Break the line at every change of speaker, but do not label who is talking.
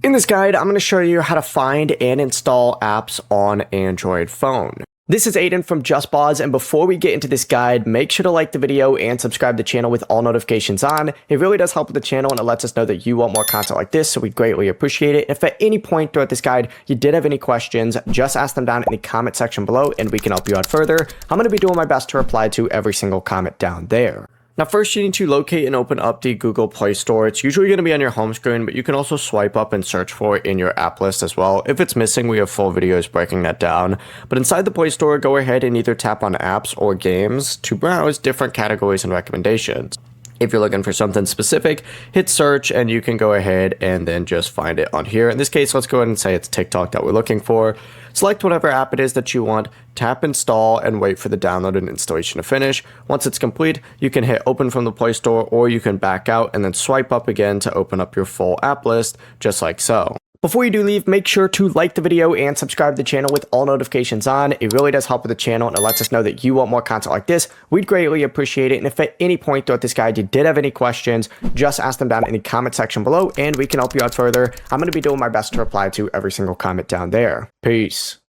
In this guide, I'm going to show you how to find and install apps on Android phone. This is Aiden from JustBoz, and before we get into this guide, make sure to like the video and subscribe to the channel with all notifications on. It really does help with the channel and it lets us know that you want more content like this, so we greatly appreciate it. If at any point throughout this guide you did have any questions, just ask them down in the comment section below and we can help you out further. I'm going to be doing my best to reply to every single comment down there. Now first you need to locate and open up the Google Play Store. It's usually going to be on your home screen, but you can also swipe up and search for it in your app list as well. If it's missing, we have full videos breaking that down. But inside the Play Store, go ahead and either tap on apps or games to browse different categories and recommendations. If you're looking for something specific, hit search and you can go ahead and then just find it on here. In this case, let's go ahead and say it's TikTok that we're looking for. Select whatever app it is that you want, tap install, and wait for the download and installation to finish. Once it's complete, you can hit open from the Play Store, or you can back out and then swipe up again to open up your full app list, just like so. Before you do leave, make sure to like the video and subscribe to the channel with all notifications on. It really does help with the channel and it lets us know that you want more content like this. We'd greatly appreciate it. And if at any point throughout this guide you did have any questions, just ask them down in the comment section below and we can help you out further. I'm going to be doing my best to reply to every single comment down there. Peace.